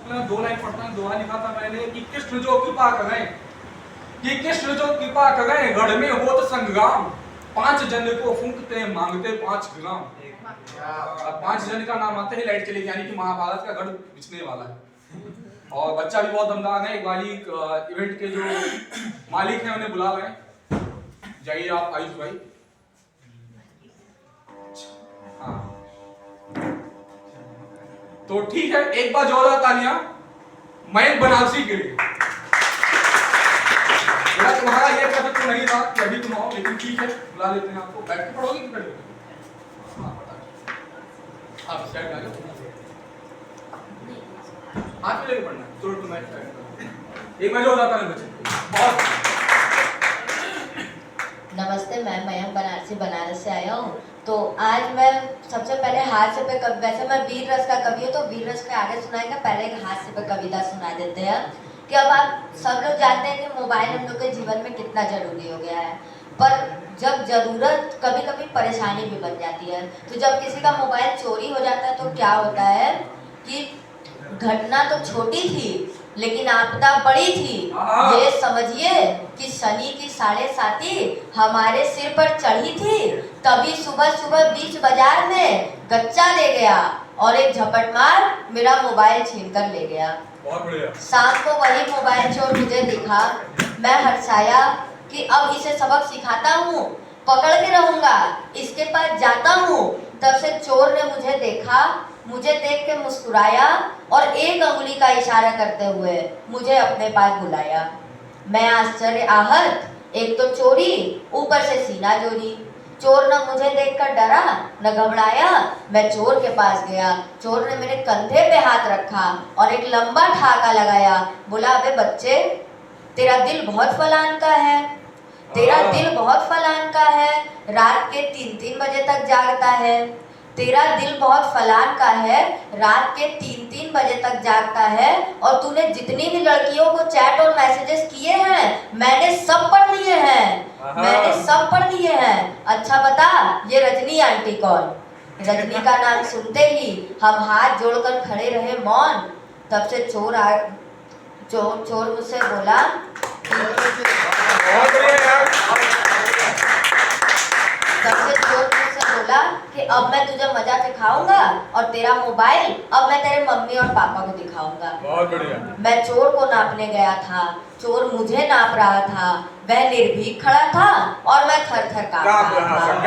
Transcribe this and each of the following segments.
दो लाइन पढ़ता है, दोहा लिखा था मैंने कि कृष्ण जो कृपा करें, कि कृष्ण जो कृपा करें, गढ़ में हो तो संग्राम, 5 जन को फूंकते मांगते 5 ग्राम। अब 5 जन का नाम आते ही लाइट चली, यानी कि महाभारत का गढ़ बिछने वाला है। और बच्चा भी बहुत दमदार है। मालिक इवेंट के जो मालिक हैं उन्हें बुला रहे हैं, जाइए आप आयुष भाई। हाँ तो ठीक है, एक बार जोरदार तालियां मयंक बनारसी के लिए। तुम्हारा ये कदम तो नहीं था कि अभी तुम आओ, लेकिन ठीक है बुला लेते हैं आपको। बैठ के पढ़ोगे कि बैठोगे? हाँ बता, आप स्टार्ट आ जाओ। हाथ में लेके पढ़ना है, चलो तुम एक बार जोरदार तालियां बच्चे। नमस्ते, मैं मयंक बनारसी बनारस से आया हूँ। तो आज मैं सबसे पहले हास्य पे वैसे मैं वीर रस का कवि हूँ, तो वीर रस के आगे सुनाएंगे, पहले एक हास्य पे कविता सुना देते हैं। कि अब आप सब लोग जानते हैं कि मोबाइल हम लोग के जीवन में कितना जरूरी हो गया है, पर जब जरूरत कभी कभी परेशानी भी बन जाती है। तो जब किसी का मोबाइल चोरी हो जाता है तो क्या होता है कि घटना तो छोटी थी लेकिन आपदा बड़ी थी। ये समझिए कि शनि की 7.5 हमारे सिर पर चढ़ी थी। तभी सुबह सुबह बीच बाजार में गच्चा ले गया और एक झपट मार मेरा मोबाइल छीन कर ले गया। बहुत बढ़िया। शाम को वही मोबाइल चोर मुझे दिखा। मैं हर्षाया कि अब इसे सबक सिखाता हूँ, पकड़ के रहूंगा, इसके पास जाता हूँ। तब से चोर ने मुझे देखा, मुझे देख के मुस्कुराया और एक अंगुली का इशारा करते हुए मुझे अपने पास बुलाया। मैं आश्चर्य आहत, एक तो चोरी, ऊपर से सीना चोरी। चोर न मुझे देखकर डरा न घबराया। मैं चोर के पास गया, चोर ने मेरे कंधे पे हाथ रखा और एक लंबा ठाका लगाया। बोला, अबे बच्चे, तेरा दिल बहुत फलान का है, तेरा दिल बहुत फलान का है, रात के 3-3 बजे तक जागता है। तेरा दिल बहुत फलान का है, रात के 3-3 बजे तक जागता है, और तूने जितनी भी लड़कियों को चैट और मैसेजेस किए हैं मैंने सब पढ़ लिए हैं, मैंने सब पढ़ लिए हैं। अच्छा बता, ये रजनी आंटी कौन? रजनी का नाम सुनते ही हम हाथ जोड़कर खड़े रहे मौन। तब से चोर मुझसे बोला, सबसे चोर मुझसे बोला कि अब मैं तुझे मजा सिखाऊंगा और तेरा मोबाइल अब मैं तेरे मम्मी और पापा को दिखाऊंगा। बहुत बढ़िया। मैं चोर को नापने गया था, चोर मुझे नाप रहा था। वह निर्भीक खड़ा था और मैं थर-थर कांप रहा था।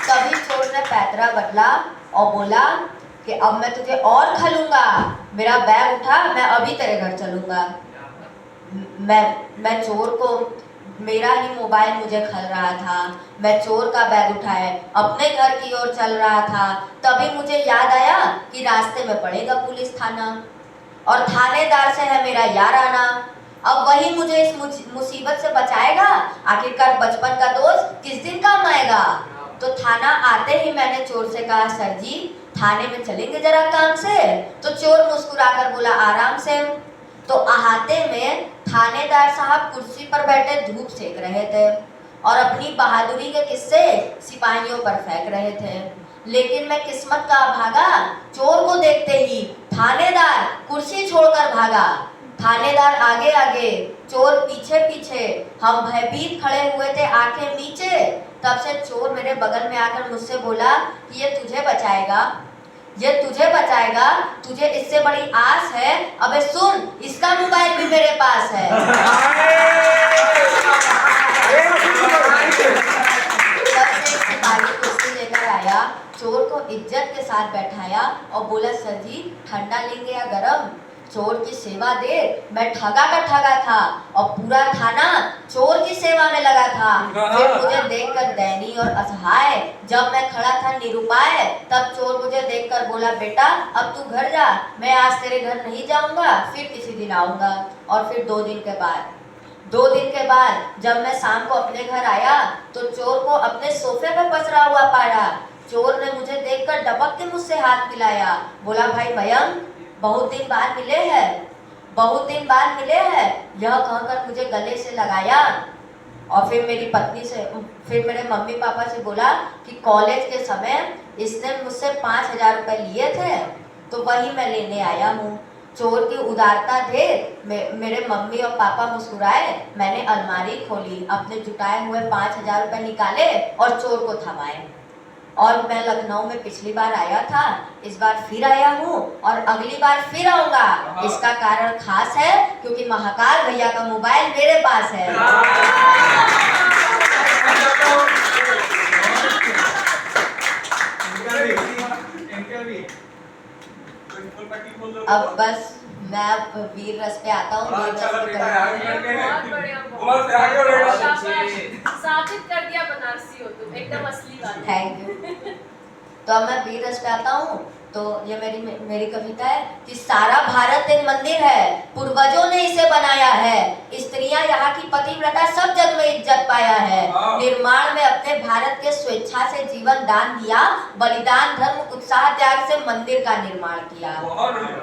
तभी चोर ने पैतरा बदला और बोला कि अब मैं तुझे और खलूंगा। मेरा बैग उठा, मैं अभी तेरे घर चलूंगा। मैं चोर को, मेरा ही मोबाइल मुझे खल रहा था। मैं चोर का बैग उठाए अपने घर की ओर चल रहा था। तभी मुझे याद आया कि रास्ते में पड़ेगा पुलिस थाना और थानेदार से है मेरा याराना। अब वही मुझे इस मुसीबत से बचाएगा। आखिरकार बचपन का दोस्त किस दिन काम आएगा। तो थाना आते ही मैंने चोर से कहा, सर जी थाने में चलेंगे जरा काम से। तो चोर मुस्कुराकर बोला, आराम से। तो अहाते में थानेदार साहब कुर्सी पर बैठे धूप सेक रहे थे और अपनी बहादुरी के किस्से सिपाहियों पर फेंक रहे थे। लेकिन मैं किस्मत का अभागा, चोर को देखते ही थानेदार कुर्सी छोड़कर भागा। थानेदार आगे आगे, चोर पीछे पीछे, हम भयभीत खड़े हुए थे आंखें नीचे। तब से चोर मेरे बगल में आकर मुझसे बोला कि ये तुझे बचाएगा, ये तुझे बचाएगा, तुझे इससे बड़ी आस है। अबे सुन, इसका मोबाइल भी मेरे पास है। कुर्सी लेकर आया, चोर को इज्जत के साथ बैठाया और बोला, सर जी ठंडा लेंगे या गरम? चोर की सेवा दे मैं ठगा का ठगा था और पूरा थाना चोर की सेवा में लगा था। फिर मुझे देखकर दयनीय और असहाय जब मैं खड़ा था निरुपाय, तब चोर मुझे देखकर बोला, बेटा अब तू घर जा, मैं आज तेरे घर नहीं जाऊंगा, फिर किसी दिन आऊंगा। और फिर 2 दिन के बाद जब मैं शाम को अपने घर आया तो चोर को अपने सोफे पे पसरा हुआ पाया। चोर ने मुझे देखकर डबक के मुझसे हाथ मिलाया, बोला, भाई मयंक बहुत दिन बाद मिले हैं। यह कहकर मुझे गले से लगाया और फिर मेरी पत्नी से, फिर मेरे मम्मी पापा से बोला कि कॉलेज के समय इसने मुझसे 5,000 रुपए लिए थे, तो वही मैं लेने आया हूँ। चोर की उदारता देख मेरे मम्मी और पापा मुस्कुराए। मैंने अलमारी खोली, अपने जुटाए हुए 5,000 रुपए निकाले और चोर को थमाए। और मैं लखनऊ में पिछली बार आया था, इस बार फिर आया हूँ और अगली बार फिर आऊंगा। इसका कारण खास है क्योंकि महाकाल भैया का मोबाइल मेरे पास है। अब बस मैं अब वीर रस पे आता हूँ। वीर रस की तरफ बहुत बढ़िया, शाबाश, साबित कर दिया बनारसी हो तुम, एकदम असली वाली। Thank you. तो अब मैं वीर रस पे आता हूँ। तो ये मेरी कविता है कि सारा भारत एक मंदिर है, पूर्वजों ने इसे बनाया है। स्त्रियां यहाँ की पतिव्रता सब जग में इज्जत पाया है। निर्माण में अपने भारत के स्वेच्छा से जीवन दान दिया, बलिदान धर्म उत्साह त्याग से मंदिर का निर्माण किया।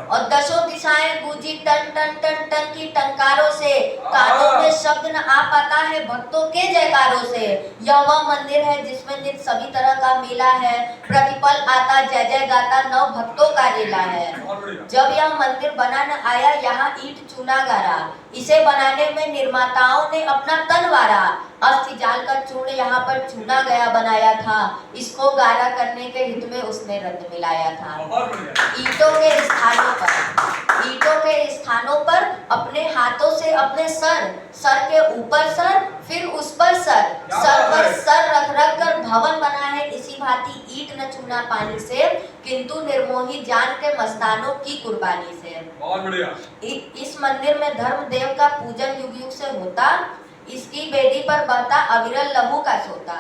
और दसों दिशाएं गूंजी टन टन टन टन की टंकारों से, कानों में शब्द न आ पाता है भक्तों के जयकारों से। यह वह मंदिर है जिसमें नित्य सभी तरह का मेला है, प्रतिपल आता जय जय गाता नव भक्तों का रेला है। जब यह मंदिर बना न आया यहाँ ईंट चूना गारा, इसे बनाने में निर्माताओं ने अपना तन वारा। अस्थि जाल का चूर्ण यहाँ पर चुना गया बनाया था, इसको गारा करने के हित में उसने रत्न मिलाया था। ईंटों के स्थानों पर अपने हाथों से अपने सर के ऊपर सर, फिर उस पर सर पर सर रख रख कर भवन बना है इसी भांति ईंट न चूना पानी से, किंतु निर्मोही जान के मस्तानों की कुर्बानी से। बहुत बढ़िया। इस मंदिर में धर्म देव का पूजन युग युग से होता, इसकी वेदी पर बहता अविरल लहू का सोता।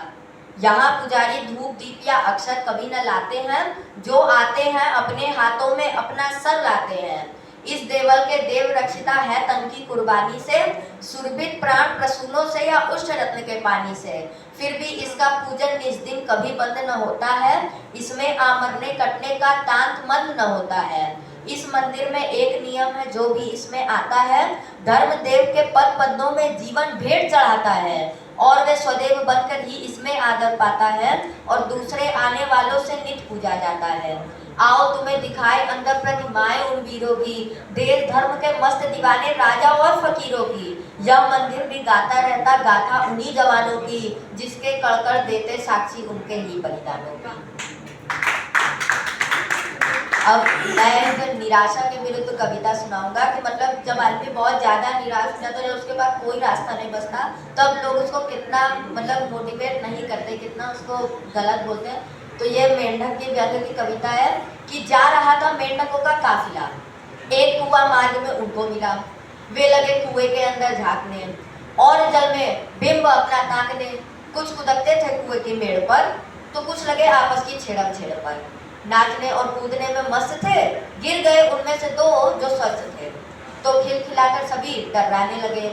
यहाँ पुजारी धूप दीप या अक्षत कभी न लाते हैं, जो आते हैं अपने हाथों में अपना सर लाते हैं। इस देवल के देव रक्षिता है तन की कुर्बानी से, सुरभित प्राण प्रसूनों से या उष्ण रत्न के पानी से। फिर भी इसका पूजन निज दिन कभी बंद न होता है, इसमें आमरने कटने का तांत मंद न होता है। इस मंदिर में एक नियम है, जो भी इसमें आता है धर्म देव के पद पद्मों में जीवन भेंट चढ़ाता है, और वे स्वदेव बनकर ही इसमें आदर पाता है और दूसरे आने वालों से नित्य पूजा जाता है। आओ तुम्हें दिखाए अंदर प्रतिमाएं उन वीरों की, देश धर्म के मस्त दीवाने राजा और फकीरों की। यह मंदिर भी गाता रहता गाथा उन्हीं जवानों की, जिसके कड़कड़ देते साक्षी उनके ही बलिदानों की। अब मैं निराशा के विरुद्ध कविता सुनाऊंगा कि मतलब जब आदमी बहुत ज्यादा निराश हो जाता है, उसके पास कोई रास्ता नहीं बचता, तब लोग उसको कितना मतलब मोटिवेट नहीं करते, कितना उसको गलत बोलते हैं। तो ये मेंढक के व्याध की कविता है कि जा रहा था मेंढकों का काफिला, एक कुआं मार्ग में उनको मिला। वे लगे कुएं के अंदर झांकने और जल में बिंब अपना ताकने। कुछ कुदकते थे कुएं की मेड़ पर, तो कुछ लगे आपस की छेड़म छेड़ पर। नाचने और कूदने में मस्त थे, गिर गए उनमें से दो जो स्वस्थ थे, तो खिलखिलाकर सभी डराने लगे।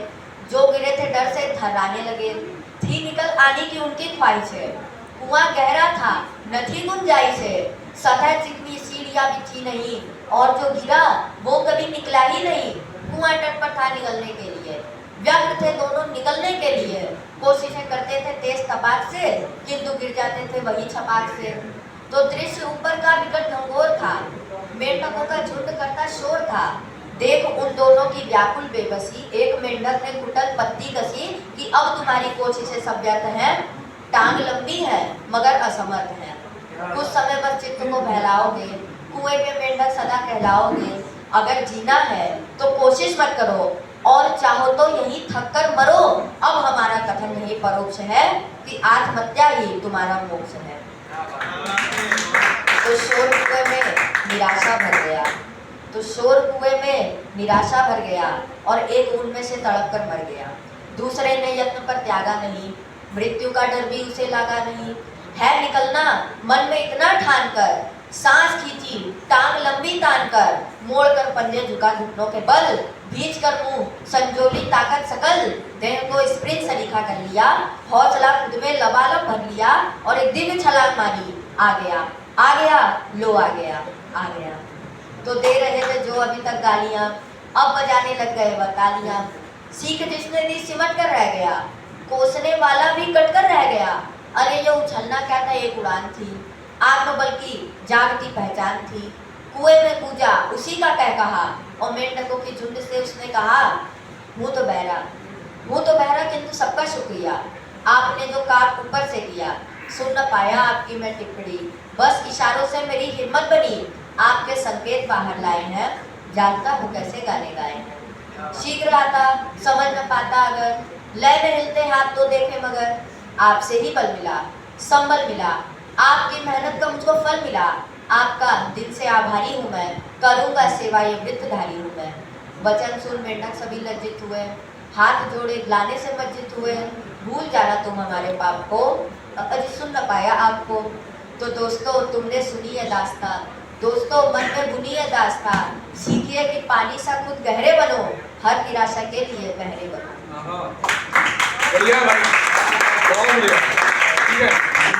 जो गिरे थे डर से थर्राने लगे। थी निकल आने की उनकी ख्वाहिशें, कुआं गहरा था न थी गुंजाइश है, सतह चिकनी सीढ़ियां भी थी नहीं, और जो गिरा वो कभी निकला ही नहीं। कुआं तट पर था निकलने के लिए, व्यग्र थे दोनों निकलने के लिए। कोशिशें करते थे तेज तपाक से, किंतु गिर जाते थे वही छपाक से। तो दृश्य ऊपर का विकट घंघोर था, मेंढकों का झुंड करता शोर था। देख उन दोनों की व्याकुल बेबसी, एक मेंढक ने कुटल पत्ती कसी कि अब तुम्हारी कोशिशें सब व्यर्थ हैं। टांग लंबी है मगर असमर्थ है, कुछ समय बस चित्त को बहलाओगे, कुएं के मेंढक सदा कहलाओगे। अगर जीना है तो कोशिश मत करो, और चाहो तो यही थक कर मरो। अब हमारा कथन यही परोक्ष है कि आत्महत्या ही तुम्हारा मोक्ष है। तो शोर कुएं में निराशा भर गया, भर गया और एक उनमें से तड़प कर मर गया। दूसरे ने यत्न पर त्यागा नहीं, मृत्यु का डर भी उसे लगा नहीं। है निकलना मन में इतना ठान कर, सांस खींची टांग लंबी तान कर, मोड़ कर पंजे झुका घुटनों के बल, भींच कर मुंह संजोली ताकत सकल, देह को स्प्रिंट सलीखा कर लिया, हौसला खुद में लबालब भर लिया और एक दिव्य छलांग मारी। आ गया लो आ गया। तो दे रहे थे जो अभी तक गालियां, अब बजाने लग गए वह तालियां। सीख जिसने दी सिमट कर रह गया, कोसने वाला भी कट कर रह गया। अरे ये उछलना क्या था एक उड़ान थी, आत्मबल की जागती पहचान थी। कुएं में कूदा उसी का कह कहा, और मेंढकों की झुंड से उसने कहा, हूँ तो बहरा किंतु सबका शुक्रिया, आपने जो काम ऊपर से किया, सुन न पाया आपकी मैं टिप्पणी, बस इशारों से मेरी हिम्मत बनी, आपके संकेत बाहर लाए हैं, जानता हूँ कैसे गाने गाए हैं। शीघ्र आता समझ न पाता अगर, लय में हिलते हाथ तो देखे मगर, आपसे ही बल मिला, संबल मिला, आपकी मेहनत का मुझको फल मिला, आपका दिल से आभारी हूँ मैं, करूँगा सेवा ये वृत्तधारी हूँ मैं। वचन सुन मेंढक सभी लज्जित हुए, हाथ जोड़े लाने से मज्जित हुए, भूल जाना तुम हमारे पाप को, अजी सुन न पाया आपको। तो दोस्तों तुमने सुनी है दास्तां, दोस्तों मन में बुनी है दास्तां, सीखिए कि पानी सा खुद गहरे बनो, हर निराशा के लिए पहरे बनो। बढ़िया भाई, बहुत बढ़िया, ठीक है।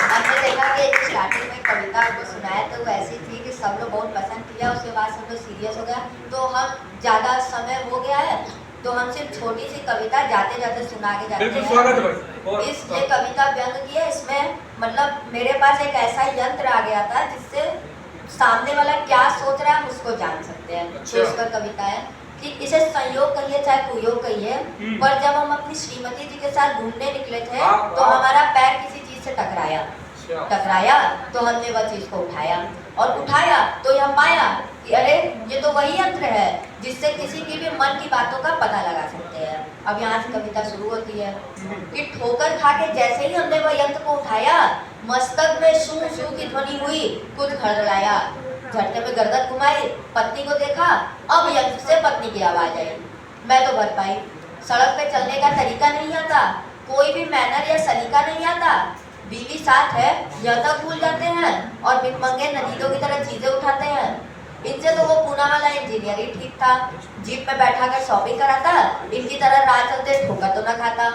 हमने देखा कि स्टार्टिंग में कविता को सुनाया तो वो ऐसी थी कि सब लोग बहुत पसंद किया, उसके बाद सब लोग सीरियस हो गया, तो हम ज़्यादा समय हो गया है तो हम सिर्फ छोटी सी कविता जाते जाते सुना के जाते बिल्कुल हैं। स्वागत है भाई। इस ये कविता व्यंग की है, इसमें मतलब मेरे पास एक ऐसा यंत्र आ गया था जिससे सामने वाला क्या सोच रहा है हम उसको जान सकते हैं। अच्छा। तो इस पर कविता है कि इसे संयोग कहिए चाहे कुयोग कहिए, पर जब हम अपनी श्रीमती जी के साथ घूमने निकले थे तो हमारा पैर किसी चीज से टकराया तो हमने वह चीज को उठाया तो यह पाया कि अरे ये तो वही यंत्र है जिससे किसी की भी मन की बातों का पता लगा सकते हैं। अब यहाँ से कविता शुरू होती है कि ठोकर खा के जैसे ही हमने वह यंत्र को उठाया, मस्तक में शू शू की ध्वनि हुई, कुछ खड़खड़ाया, झटके में गर्दन घुमाई, पत्नी को देखा, अब यंत्र से पत्नी की आवाज आई। मैं तो भर पाई, सड़क पे चलने का तरीका नहीं आता, कोई भी मैनर या सलीका नहीं आता, बीवी साथ है यह तक भूल जाते हैं और भिखमंगे नदीदों की तरह चीजें उठाते हैं। इनसे तो वो पूना वाला इंजीनियर ही ठीक था, जीप में बैठा कर शॉपिंग कराता, इनकी तरह राह चलते ठोकर तो न खाता।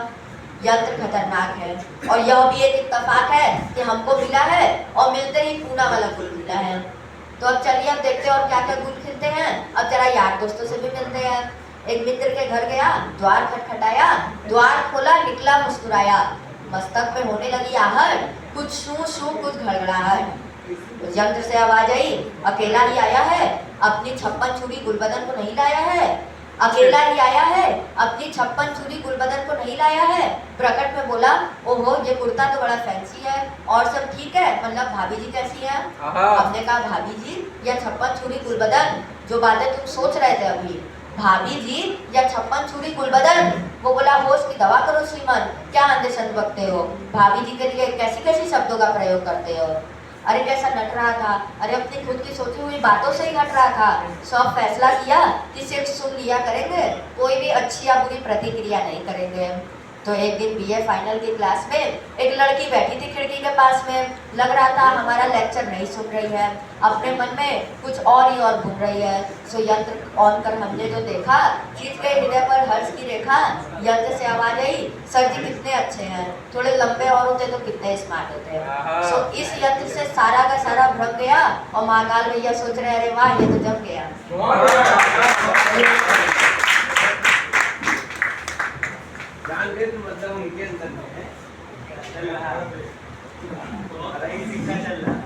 यंत्र खतरनाक है और यह भी एक इत्तेफाक है कि हमको मिला है और मिलते ही पूना वाला गुल मिला है। तो अब चलिए अब देखते हैं और क्या क्या गुल खिलते हैं। अब जरा यार दोस्तों से भी मिलते हैं। एक मित्र के घर गया, द्वार खटखटाया, द्वार खोला, निकला मुस्कुराया, मस्तक में होने लगी आहट, कुछ शू शू कुछ घड़घड़ाहट। यंत्र से आवाज आई, अकेला ही आया है, अपनी 56 छुरी गुलबदन को नहीं लाया है, अकेला ही आया है, अपनी 56 छुरी गुलबदन को नहीं लाया है। प्रकट में बोला, ओहो ये कुर्ता तो बड़ा फैंसी है, और सब ठीक है, मतलब भाभी जी कैसी है? हमने कहा भाभी जी या 56 छुरी गुलबदन, जो बातें तुम सोच रहे थे अभी, भाभी जी या 56 छुरी गुलबदन। वो बोला, होश की दवा करो श्रीमान, क्या अंधे संत बकते हो, भाभी जी के लिए कैसी कैसी शब्दों का प्रयोग करते हो। अरे कैसा नट रहा था, अरे अपनी खुद की सोची हुई बातों से ही हट रहा था। सब फैसला किया कि सिर्फ सुन लिया करेंगे, कोई भी अच्छी या बुरी प्रतिक्रिया नहीं करेंगे। तो एक दिन बीए फाइनल की क्लास में एक लड़की बैठी थी खिड़की के पास में, लग रहा था हमारा लेक्चर नहीं सुन रही है, अपने मन में कुछ और ही और बुन रही है। सो यंत्र ऑन कर हमने जो देखा, खींच गए हृदय पर हर्ष की रेखा। यंत्र से आवाज आई, सर जी कितने अच्छे हैं, थोड़े लंबे और होते तो कितने स्मार्ट होते। सो इस यंत्र से सारा का सारा भ्रम गया और महाकाल भैया सोच रहे अरे वाह ये तो जम गया। मतलब उनके अंदर में चल रहा है, सिक्का चल रहा।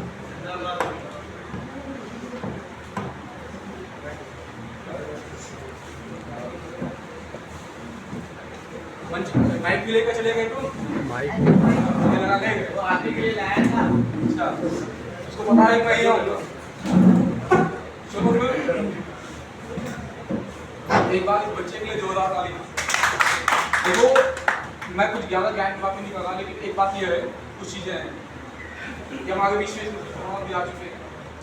माइक भी लेकर चले गए तुम? माइक ये लगा ले वो आपके लिए लाया था। अच्छा, उसको पता है कि मैं ही आऊंगा। चलो फिर एक बार इस बच्चे के लिए जोरदार ताली। देखो मैं कुछ ज़्यादा ज्ञान की बात नहीं कर रहा, लेकिन एक बात ये है, कुछ चीज़ें हैं कि हमारे बीच में भी आ चुके हैं।